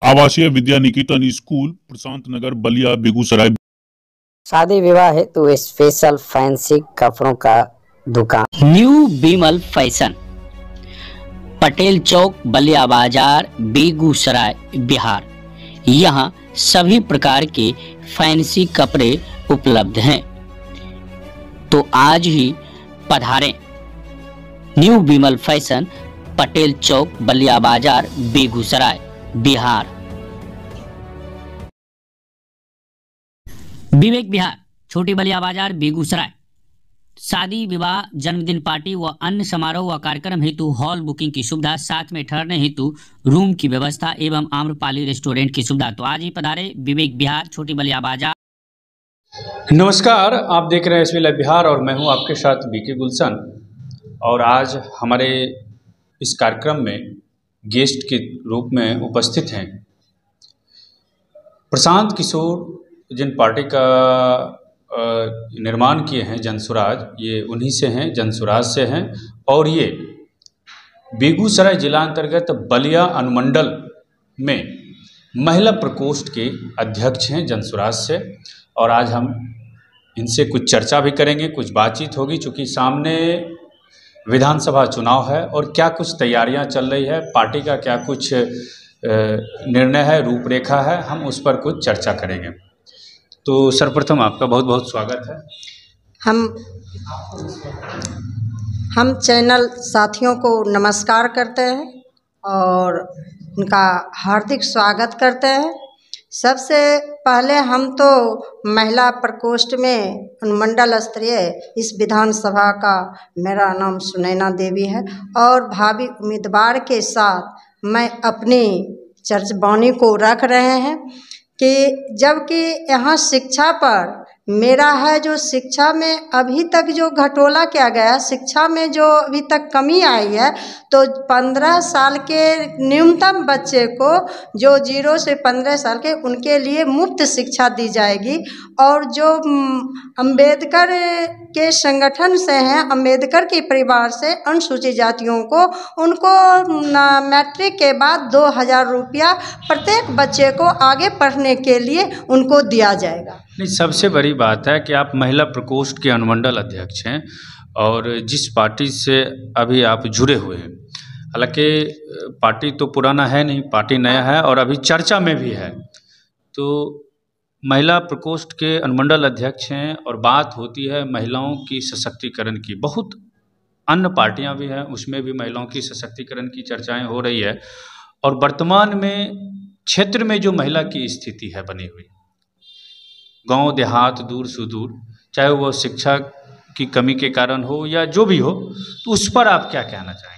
आवासीय विद्या निकेतन स्कूल प्रशांत नगर बलिया बेगूसराय। शादी विवाह हेतु स्पेशल फैंसी कपड़ों का दुकान न्यू विमल फैशन, पटेल चौक, बलिया बाजार, बेगूसराय, बिहार। यहाँ सभी प्रकार के फैंसी कपड़े उपलब्ध हैं, तो आज ही पधारें। न्यू विमल फैशन, पटेल चौक, बलिया बाजार, बेगूसराय, बिहार। विवेक विहार, छोटी बलिया बाजार, बेगूसराय। शादी विवाह, जन्मदिन पार्टी व अन्य समारोह व कार्यक्रम हेतु हॉल बुकिंग की सुविधा, साथ में ठहरने हेतु रूम की व्यवस्था एवं आम्रपाली रेस्टोरेंट की सुविधा। तो आज ही पधारे विवेक विहार, छोटी बलिया बाजार। नमस्कार, आप देख रहे हैं एसवी लाइव बिहार और मैं हूं आपके साथ बीके गुलशन। और आज हमारे इस कार्यक्रम में गेस्ट के रूप में उपस्थित हैं प्रशांत किशोर, जिन पार्टी का निर्माण किए हैं जनसुराज, ये उन्हीं से हैं, जनसुराज से हैं। और ये बेगूसराय जिला अंतर्गत बलिया अनुमंडल में महिला प्रकोष्ठ के अध्यक्ष हैं जनसुराज से। और आज हम इनसे कुछ चर्चा भी करेंगे, कुछ बातचीत होगी, चूँकि सामने विधानसभा चुनाव है और क्या कुछ तैयारियां चल रही है, पार्टी का क्या कुछ निर्णय है, रूपरेखा है, हम उस पर कुछ चर्चा करेंगे। तो सर्वप्रथम आपका बहुत बहुत स्वागत है। हम चैनल साथियों को नमस्कार करते हैं और उनका हार्दिक स्वागत करते हैं। सबसे पहले हम तो महिला प्रकोष्ठ में अनुमंडल स्तरीय इस विधानसभा का, मेरा नाम सुनैना देवी है और भावी उम्मीदवार के साथ मैं अपनी चर्चबानी को रख रहे हैं कि जबकि यहाँ शिक्षा पर मेरा है, जो शिक्षा में अभी तक जो घटोला किया गया, शिक्षा में जो अभी तक कमी आई है, तो 15 साल के न्यूनतम बच्चे को, जो 0 से 15 साल के, उनके लिए मुफ्त शिक्षा दी जाएगी। और जो अंबेडकर के संगठन से हैं, अंबेडकर के परिवार से अनुसूचित जातियों को, उनको मैट्रिक के बाद 2000 रुपया प्रत्येक बच्चे को आगे पढ़ने के लिए उनको दिया जाएगा। नहीं, सबसे बड़ी बात है कि आप महिला प्रकोष्ठ के अनुमंडल अध्यक्ष हैं और जिस पार्टी से अभी आप जुड़े हुए हैं, हालांकि पार्टी तो पुराना है नहीं, पार्टी नया है और अभी चर्चा में भी है, तो महिला प्रकोष्ठ के अनुमंडल अध्यक्ष हैं और बात होती है महिलाओं की सशक्तिकरण की। बहुत अन्य पार्टियां भी हैं, उसमें भी महिलाओं की सशक्तिकरण की चर्चाएं हो रही है। और वर्तमान में क्षेत्र में जो महिला की स्थिति है बनी हुई, गांव देहात, दूर सुदूर, चाहे वो शिक्षा की कमी के कारण हो या जो भी हो, तो उस पर आप क्या कहना चाहेंगे?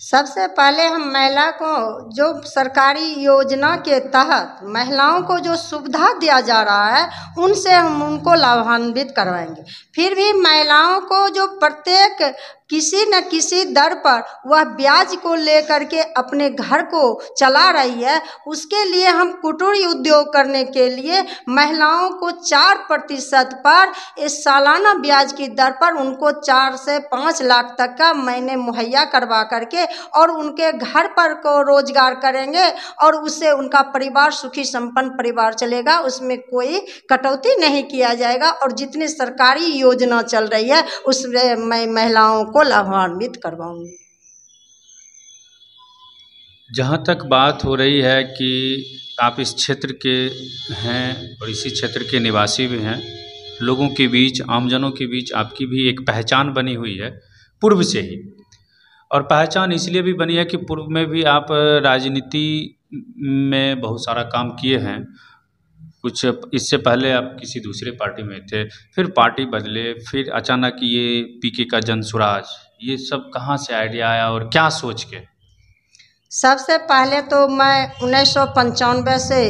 सबसे पहले हम महिला को जो सरकारी योजना के तहत महिलाओं को जो सुविधा दिया जा रहा है, उनसे हम उनको लाभान्वित करवाएंगे। फिर भी महिलाओं को जो प्रत्येक किसी न किसी दर पर वह ब्याज को लेकर के अपने घर को चला रही है, उसके लिए हम कुटीर उद्योग करने के लिए महिलाओं को 4% पर इस सालाना ब्याज की दर पर उनको 4 से 5 लाख तक का महीने मुहैया करवा करके और उनके घर पर को रोजगार करेंगे और उससे उनका परिवार सुखी संपन्न परिवार चलेगा, उसमें कोई कटौती नहीं किया जाएगा। और जितनी सरकारी योजना चल रही है उसमें मैं महिलाओं को लाभान्वित करवाऊंगी। जहाँ तक बात हो रही है कि आप इस क्षेत्र के हैं और इसी क्षेत्र के निवासी भी हैं, लोगों के बीच, आमजनों के बीच आपकी भी एक पहचान बनी हुई है पूर्व से ही। और पहचान इसलिए भी बनी है कि पूर्व में भी आप राजनीति में बहुत सारा काम किए हैं। कुछ इससे पहले आप किसी दूसरे पार्टी में थे, फिर पार्टी बदले, फिर अचानक ये पीके का जनसुराज, ये सब कहाँ से आइडिया आया और क्या सोच के? सबसे पहले तो मैं 1995 से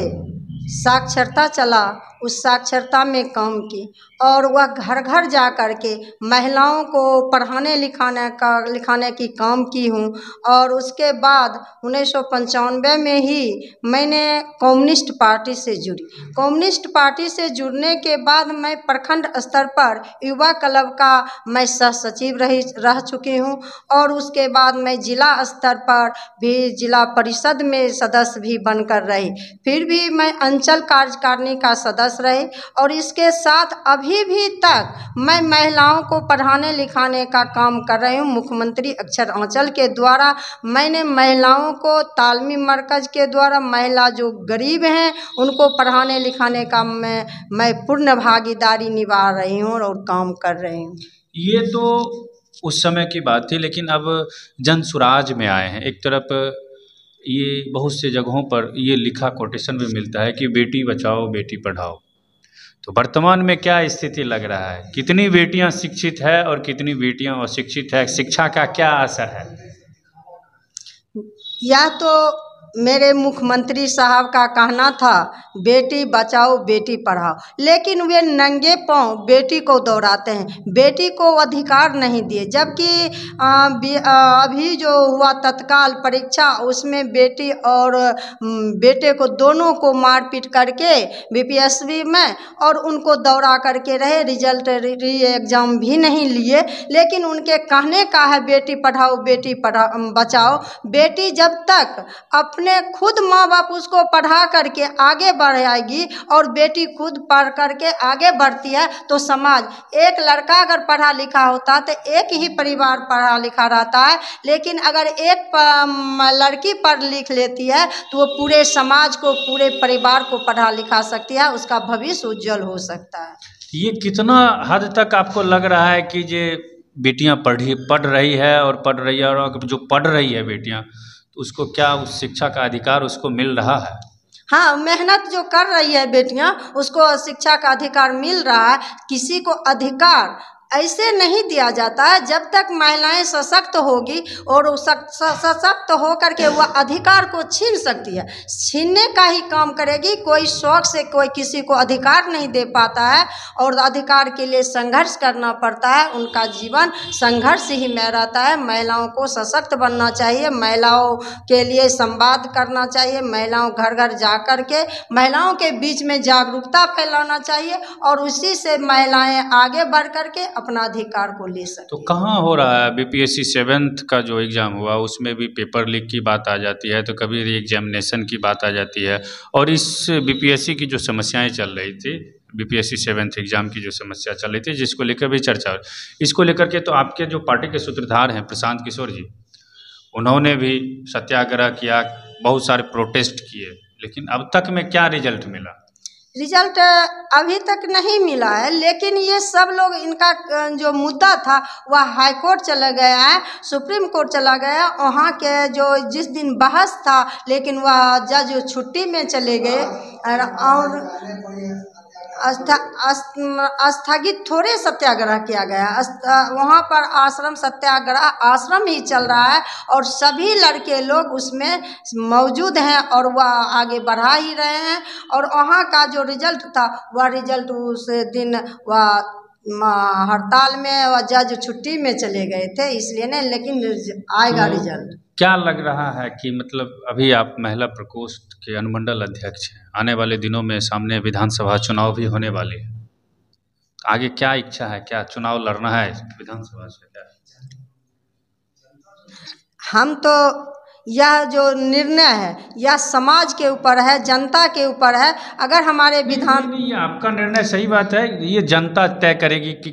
साक्षरता चला उस साक्षरता में काम की और वह घर घर जा कर के महिलाओं को पढ़ाने लिखाने की काम की हूँ। और उसके बाद 1995 में ही मैंने कम्युनिस्ट पार्टी से जुड़ी। कम्युनिस्ट पार्टी से जुड़ने के बाद मैं प्रखंड स्तर पर युवा क्लब का मैं सह सचिव रह चुकी हूँ और उसके बाद मैं जिला स्तर पर भी जिला परिषद में सदस्य भी बनकर रही। फिर भी मैं अंचल कार्यकारिणी का सदस्य रही और इसके साथ अभी भी तक मैं महिलाओं को पढ़ाने लिखाने का काम कर रही हूँ। मुख्यमंत्री अक्षर आंचल के द्वारा मैंने महिलाओं को तालमी मरकज के द्वारा महिला जो गरीब हैं उनको पढ़ाने लिखाने का मैं पूर्ण भागीदारी निभा रही हूँ और काम कर रही हूँ। ये तो उस समय की बात थी, लेकिन अब जन सुराज में आए हैं। एक तरफ ये बहुत से जगहों पर ये लिखा कोटेशन भी मिलता है कि बेटी बचाओ बेटी पढ़ाओ। तो वर्तमान में क्या स्थिति लग रहा है, कितनी बेटियां शिक्षित है और कितनी बेटियां अशिक्षित है, शिक्षा का क्या असर है? यह तो मेरे मुख्यमंत्री साहब का कहना था बेटी बचाओ बेटी पढ़ाओ, लेकिन वे नंगे पांव बेटी को दौड़ाते हैं, बेटी को अधिकार नहीं दिए। जबकि अभी जो हुआ तत्काल परीक्षा उसमें बेटी और बेटे को दोनों को मारपीट करके बीपीएससी में और उनको दौड़ा करके रहे, रिजल्ट एग्जाम भी नहीं लिए। लेकिन उनके कहने का है बेटी पढ़ाओ बेटी बचाओ। बेटी जब तक अपने खुद माँ बाप उसको पढ़ा करके आगे बढ़ाएगी और बेटी खुद पढ़ करके आगे बढ़ती है तो समाज, एक लड़का अगर पढ़ा लिखा होता है तो एक ही परिवार पढ़ा लिखा रहता है, लेकिन अगर एक लड़की पढ़ लिख लेती है तो वो पूरे समाज को पूरे परिवार को पढ़ा लिखा सकती है, उसका भविष्य उज्जवल हो सकता है। ये कितना हद तक आपको लग रहा है कि ये बेटियां पढ़ रही है और जो पढ़ रही है बेटियां तो उसको क्या उस शिक्षा का अधिकार उसको मिल रहा है? हाँ, मेहनत जो कर रही है बेटियां उसको शिक्षा का अधिकार मिल रहा है। किसी को अधिकार ऐसे नहीं दिया जाता है, जब तक महिलाएं सशक्त होगी और सशक्त हो करके वह अधिकार को छीन सकती है, छीनने का ही काम करेगी। कोई शौक से कोई किसी को अधिकार नहीं दे पाता है और अधिकार के लिए संघर्ष करना पड़ता है। उनका जीवन संघर्ष ही में रहता है। महिलाओं को सशक्त बनना चाहिए, महिलाओं के लिए संवाद करना चाहिए, महिलाओं घर घर जा कर के महिलाओं के बीच में जागरूकता फैलाना चाहिए और उसी से महिलाएं आगे बढ़ करके अपना अधिकार को ले सके। तो कहाँ हो रहा है? बीपीएससी 7th का जो एग्ज़ाम हुआ उसमें भी पेपर लीक की बात आ जाती है, तो कभी री एग्जामिनेशन की बात आ जाती है। और इस बीपीएससी की जो समस्याएं चल रही थी, बीपीएससी 7th एग्ज़ाम की जो समस्या चल रही थी जिसको लेकर भी चर्चा, इसको लेकर के तो आपके जो पार्टी के सूत्रधार हैं प्रशांत किशोर जी, उन्होंने भी सत्याग्रह किया, बहुत सारे प्रोटेस्ट किए, लेकिन अब तक में क्या रिजल्ट मिला? रिजल्ट अभी तक नहीं मिला है, लेकिन ये सब लोग इनका जो मुद्दा था वह हाई कोर्ट चला गया है, सुप्रीम कोर्ट चला गया। वहाँ के जो जिस दिन बहस था लेकिन वह जज छुट्टी में चले गए और स्थगित थोड़े सत्याग्रह किया गया। वहाँ पर आश्रम सत्याग्रह आश्रम ही चल रहा है और सभी लड़के लोग उसमें मौजूद हैं और वह आगे बढ़ा ही रहे हैं। और वहाँ का जो रिजल्ट था वह रिजल्ट उस दिन वह हड़ताल में वह जज छुट्टी में चले गए थे, इसलिए नहीं, लेकिन आएगा रिजल्ट। क्या लग रहा है कि मतलब अभी आप महिला प्रकोष्ठ के अनुमंडल अध्यक्ष हैं, आने वाले दिनों में सामने विधानसभा चुनाव भी होने वाले हैं, आगे क्या इच्छा है, क्या चुनाव लड़ना है विधानसभा से? क्या हम तो यह जो निर्णय है यह समाज के ऊपर है, जनता के ऊपर है। अगर हमारे विधान नहीं, आपका निर्णय सही बात है, ये जनता तय करेगी कि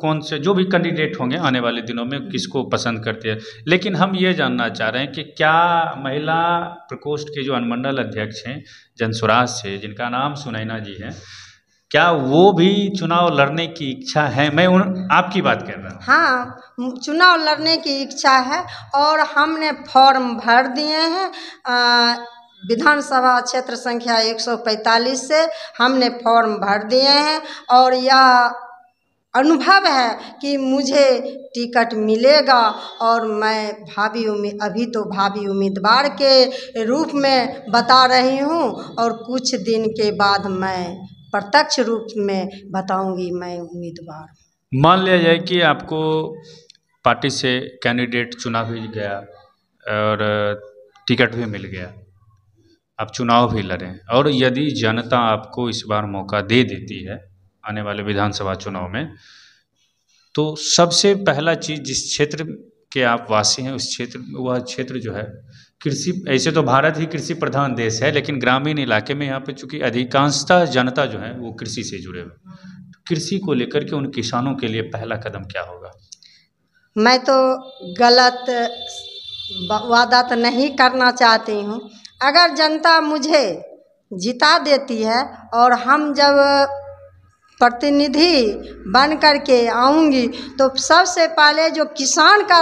कौन से जो भी कैंडिडेट होंगे आने वाले दिनों में किसको पसंद करते हैं। लेकिन हम ये जानना चाह रहे हैं कि क्या महिला प्रकोष्ठ के जो अनुमंडल अध्यक्ष हैं जनसुराज से, जिनका नाम सुनैना जी है, क्या वो भी चुनाव लड़ने की इच्छा है? मैं आपकी बात कर रहा हूँ। हाँ, चुनाव लड़ने की इच्छा है और हमने फॉर्म भर दिए हैं। विधानसभा क्षेत्र संख्या 145 से हमने फॉर्म भर दिए हैं और यह अनुभव है कि मुझे टिकट मिलेगा और मैं अभी तो भावी उम्मीदवार के रूप में बता रही हूँ और कुछ दिन के बाद मैं प्रत्यक्ष रूप में बताऊंगी मैं उम्मीदवार। मान लिया जाए कि आपको पार्टी से कैंडिडेट चुना भी गया और टिकट भी मिल गया, आप चुनाव भी लड़ें, और यदि जनता आपको इस बार मौका दे देती है आने वाले विधानसभा चुनाव में, तो सबसे पहला चीज़ जिस क्षेत्र के आप वासी हैं उस क्षेत्र, वह क्षेत्र जो है कृषि, ऐसे तो भारत ही कृषि प्रधान देश है, लेकिन ग्रामीण इलाके में यहाँ पे चूँकि अधिकांशतः जनता जो है वो कृषि से जुड़े हुए, तो कृषि को लेकर के उन किसानों के लिए पहला कदम क्या होगा? मैं तो गलत वादा तो नहीं करना चाहती हूँ। अगर जनता मुझे जिता देती है और हम जब प्रतिनिधि बन कर के आऊँगी तो सबसे पहले जो किसान का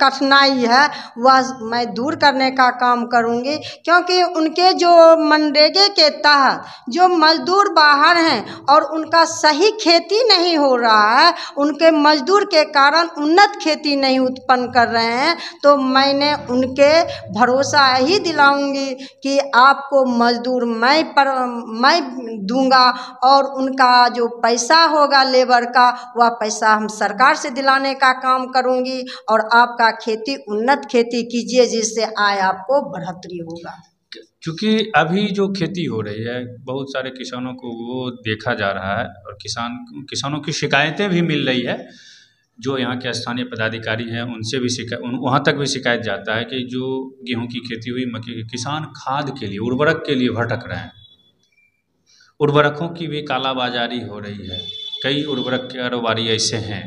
कठिनाई है वह मैं दूर करने का काम करूँगी, क्योंकि उनके जो मनरेगा के तहत जो मजदूर बाहर हैं और उनका सही खेती नहीं हो रहा है, उनके मजदूर के कारण उन्नत खेती नहीं उत्पन्न कर रहे हैं, तो मैंने उनके भरोसा ही दिलाऊंगी कि आपको मजदूर मैं दूंगा और उनका जो पैसा होगा लेबर का वह पैसा हम सरकार से दिलाने का काम करूंगी और आपका खेती उन्नत खेती कीजिए जिससे आय आपको बढ़ोतरी होगा। क्योंकि अभी जो खेती हो रही है बहुत सारे किसानों को वो देखा जा रहा है और किसानों की शिकायतें भी मिल रही है, जो यहाँ के स्थानीय पदाधिकारी हैं उनसे भी वहाँ तक भी शिकायत जाता है कि जो गेहूं की खेती हुई, मक्के की, किसान खाद के लिए, उर्वरक के लिए भटक रहे हैं, उर्वरकों की भी कालाबाजारी हो रही है, कई उर्वरक कारोबारी ऐसे हैं,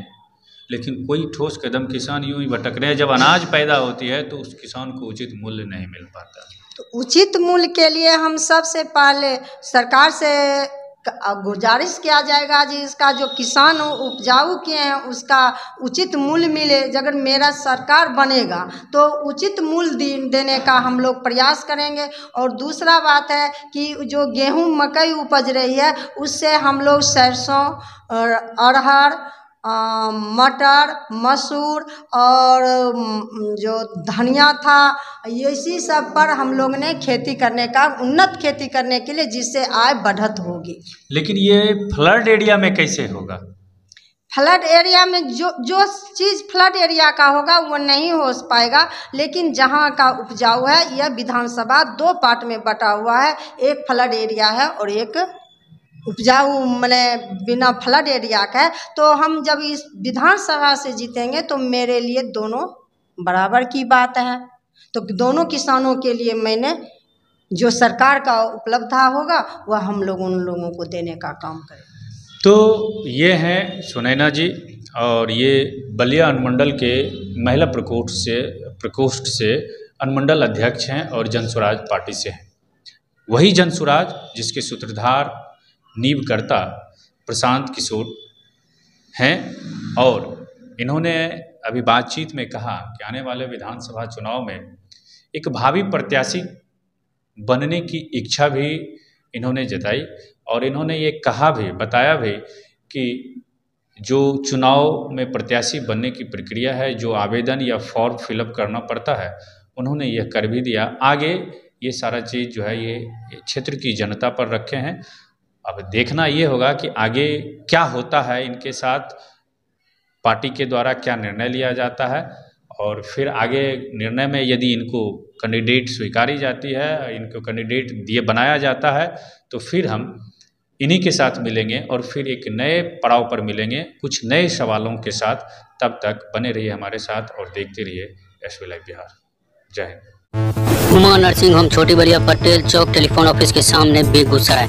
लेकिन कोई ठोस कदम, किसान यूं ही भटक रहे हैं। जब अनाज पैदा होती है तो उस किसान को उचित मूल्य नहीं मिल पाता। तो उचित मूल्य के लिए हम सबसे पहले सरकार से गुजारिश किया जाएगा जी, इसका जो किसान उपजाऊ किए हैं उसका उचित मूल्य मिले। अगर मेरा सरकार बनेगा तो उचित मूल्य देने का हम लोग प्रयास करेंगे। और दूसरा बात है कि जो गेहूं मकई उपज रही है उससे हम लोग सरसों और अरहर, मटर, मसूर और जो धनिया था, इसी सब पर हम लोग ने खेती करने का, उन्नत खेती करने के लिए, जिससे आय बढ़त होगी। लेकिन ये फ्लड एरिया में कैसे होगा? फ्लड एरिया में जो चीज़ फ्लड एरिया का होगा वो नहीं हो पाएगा, लेकिन जहाँ का उपजाऊ है, यह विधानसभा 2 पार्ट में बटा हुआ है, एक फ्लड एरिया है और एक उपजाऊ मैंने बिना फ्लड एरिया का है। तो हम जब इस विधानसभा से जीतेंगे तो मेरे लिए दोनों बराबर की बात है। तो दोनों किसानों के लिए मैंने जो सरकार का उपलब्धता होगा वह हम लोग उन लोगों को देने का काम करें। तो ये हैं सुनैना जी, और ये बलिया अनुमंडल के महिला प्रकोष्ठ से अनुमंडल अध्यक्ष हैं और जनसुराज पार्टी से हैं। वही जनसुराज जिसके सूत्रधार, नींवकर्ता प्रशांत किशोर हैं, और इन्होंने अभी बातचीत में कहा कि आने वाले विधानसभा चुनाव में एक भावी प्रत्याशी बनने की इच्छा भी इन्होंने जताई, और इन्होंने ये कहा भी, बताया भी कि जो चुनाव में प्रत्याशी बनने की प्रक्रिया है, जो आवेदन या फॉर्म फिलअप करना पड़ता है, उन्होंने यह कर भी दिया। आगे ये सारा चीज़ जो है ये क्षेत्र की जनता पर रखे हैं। अब देखना ये होगा कि आगे क्या होता है इनके साथ, पार्टी के द्वारा क्या निर्णय लिया जाता है, और फिर आगे निर्णय में यदि इनको कैंडिडेट स्वीकारी जाती है, इनको कैंडिडेट बनाया जाता है, तो फिर हम इन्हीं के साथ मिलेंगे और फिर एक नए पड़ाव पर मिलेंगे कुछ नए सवालों के साथ। तब तक बने रहिए हमारे साथ और देखते रहिए SV लाइव बिहार। जय हिंद। उमा नर्सिंग होम, छोटी बलिया, पटेल चौक, टेलीफोन ऑफिस के सामने, बेगूसराय।